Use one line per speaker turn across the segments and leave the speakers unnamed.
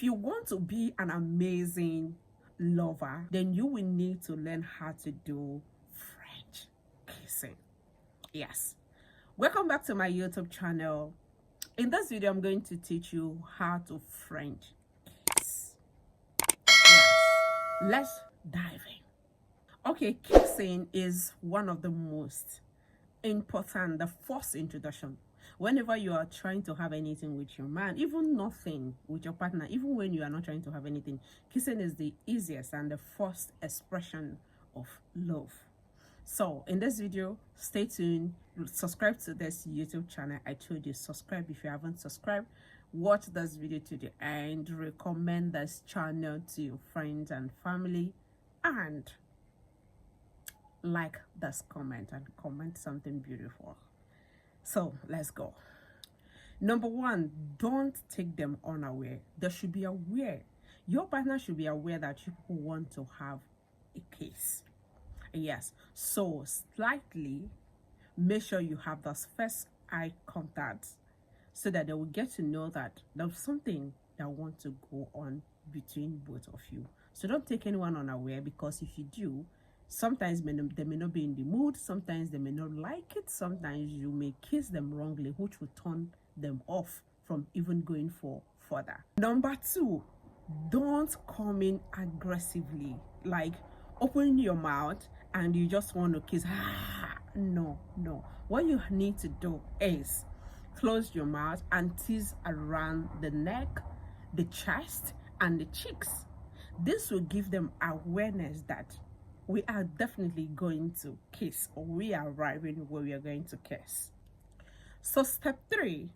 If you want to be an amazing lover, then you will need to learn how to do French kissing. Yes. Welcome back to my YouTube channel. In this video, I'm going to teach you how to French kiss. Yes. Let's dive in. Okay, kissing is one of the most important, the first introduction. Whenever you are trying to have anything with your man, even nothing with your partner, even when you are not trying to have anything, kissing is the easiest and the first expression of love. So in this video, stay tuned, subscribe to this YouTube channel. I told you, subscribe if you haven't subscribed. Watch this video to the end, recommend this channel to your friends and family, and like this comment and comment something beautiful. So let's go. Number one, don't take them unaware. They should be aware. Your partner should be aware that you people want to have a kiss. Yes, so slightly make sure you have this first eye contact so that they will get to know that there's something that wants to go on between both of you. So don't take anyone unaware, because if you do, sometimes they may not be in the mood, sometimes they may not like it, sometimes you may kiss them wrongly, which will turn them off from even going for further. Number two, don't come in aggressively, like open your mouth and you just want to kiss. No. What you need to do is close your mouth and tease around the neck, the chest, and the cheeks. This will give them awareness that we are definitely going to kiss, or we are arriving where we are going to kiss. So step 3,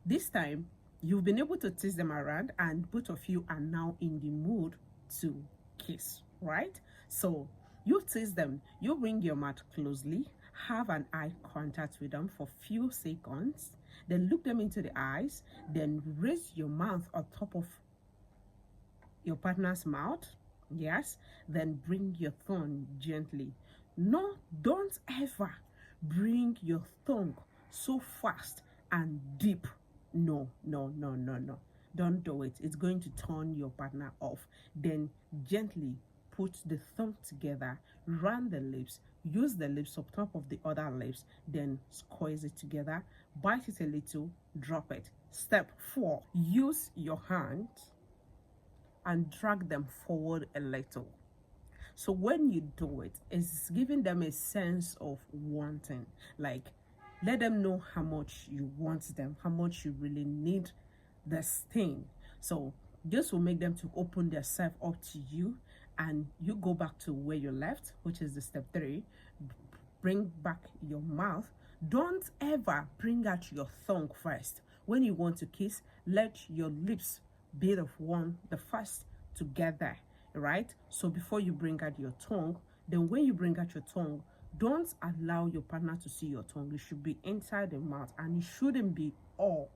this time you've been able to tease them around and both of you are now in the mood to kiss, right? So you tease them, you bring your mouth closely, have an eye contact with them for few seconds, then look them into the eyes, then raise your mouth on top of your partner's mouth. Yes, then bring your tongue gently. No, don't ever bring your tongue so fast and deep. No. Don't do it. It's going to turn your partner off. Then gently put the tongue together, round the lips, use the lips on top of the other lips, then squeeze it together, bite it a little, drop it. Step 4, use your hand and drag them forward a little. So when you do it, it's giving them a sense of wanting. Like, let them know how much you want them, how much you really need this thing. So this will make them to open themselves up to you, and you go back to where you left, which is the step 3. Bring back your mouth. Don't ever bring out your tongue first. When you want to kiss, let your lips be the first together, right? So before you bring out your tongue, then when you bring out your tongue, don't allow your partner to see your tongue. It should be inside the mouth, and it shouldn't be all.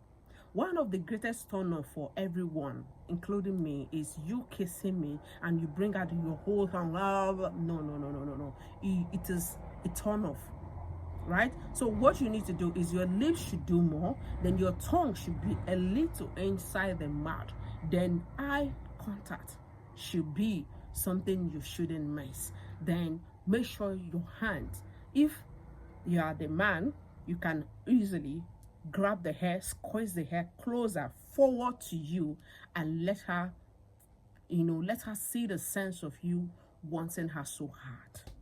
One of the greatest turn off for everyone, including me, is you kissing me and you bring out your whole tongue. No. It is a turn off, right? So what you need to do is your lips should do more, then your tongue should be a little inside the mouth, then eye contact should be something you shouldn't miss. Then make sure your hands, if you are the man, you can easily grab the hair, squeeze the hair closer forward to you, and let her see the sense of you wanting her so hard.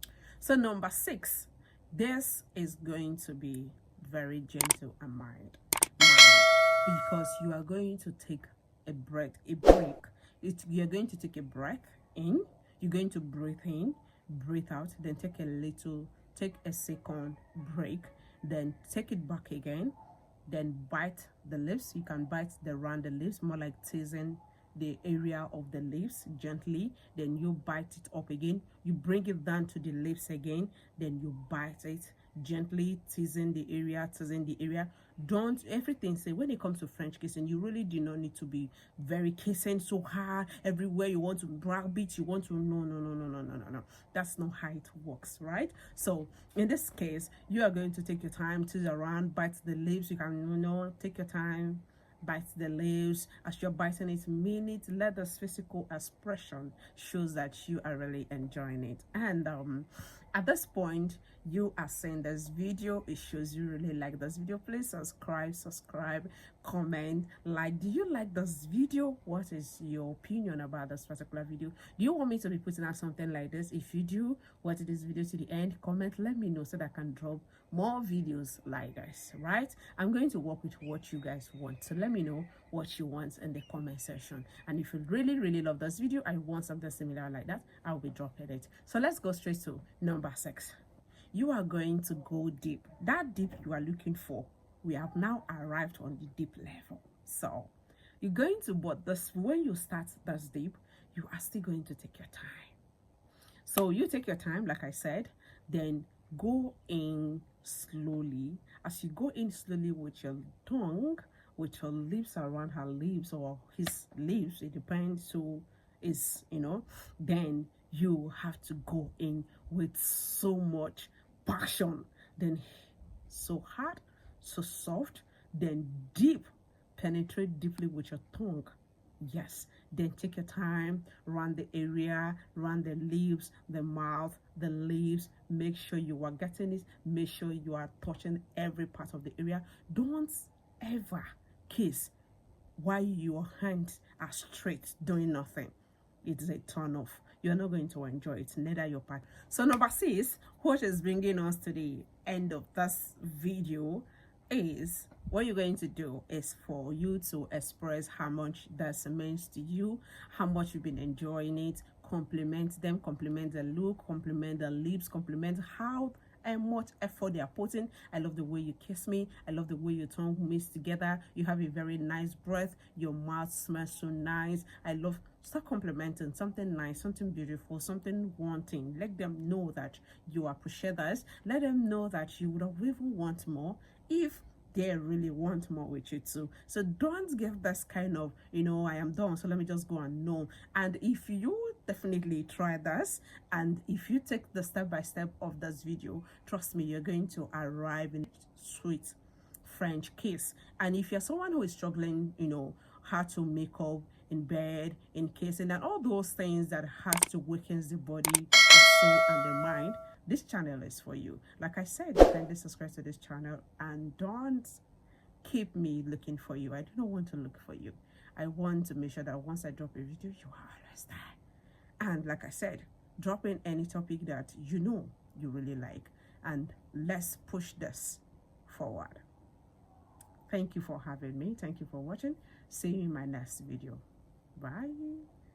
So number 6, this is going to be very gentle and mild, because you are going to take a break. You're going to take a breath in, you're going to breathe in, breathe out, then take a second break, then take it back again, then bite the lips. You can bite around the lips, more like teasing the area of the lips gently, then you bite it up again, you bring it down to the lips again, then you bite it gently, teasing the area. Don't everything say when it comes to French kissing, you really do not need to be very kissing so hard everywhere. You want to grab it, you want to no. That's not how it works, right? So in this case, you are going to take your time, tease around, bite the lips. You can take your time, bite the leaves. As you're biting it, mean it. Let this physical expression shows that you are really enjoying it. And at this point, you are seeing this video, it shows you really like this video. Please subscribe, comment, like. Do you like this video? What is your opinion about this particular video? Do you want me to be putting out something like this? If you do, watch this video to the end, comment, let me know so that I can drop more videos like this. Right, I'm going to work with what you guys want, so let me know what you want in the comment section. And if you really love this video, I want something similar like that, I'll be dropping it. So let's go straight to number 6. You are going to go deep. That deep you are looking for, we have now arrived on the deep level. So you're going to, but this, when you start this deep, you are still going to take your time. So you take your time, like I said, then go in slowly. As you go in slowly with your tongue, with your lips around her lips or his lips, it depends who is, then you have to go in with so much passion, then so hard, so soft, then deep. Penetrate deeply with your tongue. Yes, then take your time, run the area, run the lips, the mouth, the lips. Make sure you are getting it. Make sure you are touching every part of the area. Don't ever kiss while your hands are straight doing nothing. It's a turn off. You're not going to enjoy it, neither your part. So number 6, what is bringing us to the end of this video, is what you're going to do is for you to express how much that means to you, how much you've been enjoying it. Compliment them, compliment the look, compliment the lips, compliment how and much effort they are putting. I love the way you kiss me. I love the way your tongue meets together. You have a very nice breath. Your mouth smells so nice. I love. Start complimenting something nice, something beautiful, something wanting. Let them know that you appreciate this. Let them know that you would have even want more if they really want more with you too. So don't give this kind of, I am done, so let me just go and know. And if you definitely try this, and if you take the step-by-step of this video, trust me, you're going to arrive in sweet French kiss. And if you're someone who is struggling, how to make up in bed, in kissing, and all those things that has to weaken the body, the soul, and the mind, this channel is for you. Like I said, kindly subscribe to this channel and don't keep me looking for you. I do not want to look for you. I want to make sure that once I drop a video, you are always there. And like I said, drop in any topic that you really like, and let's push this forward. Thank you for having me. Thank you for watching. See you in my next video. Bye.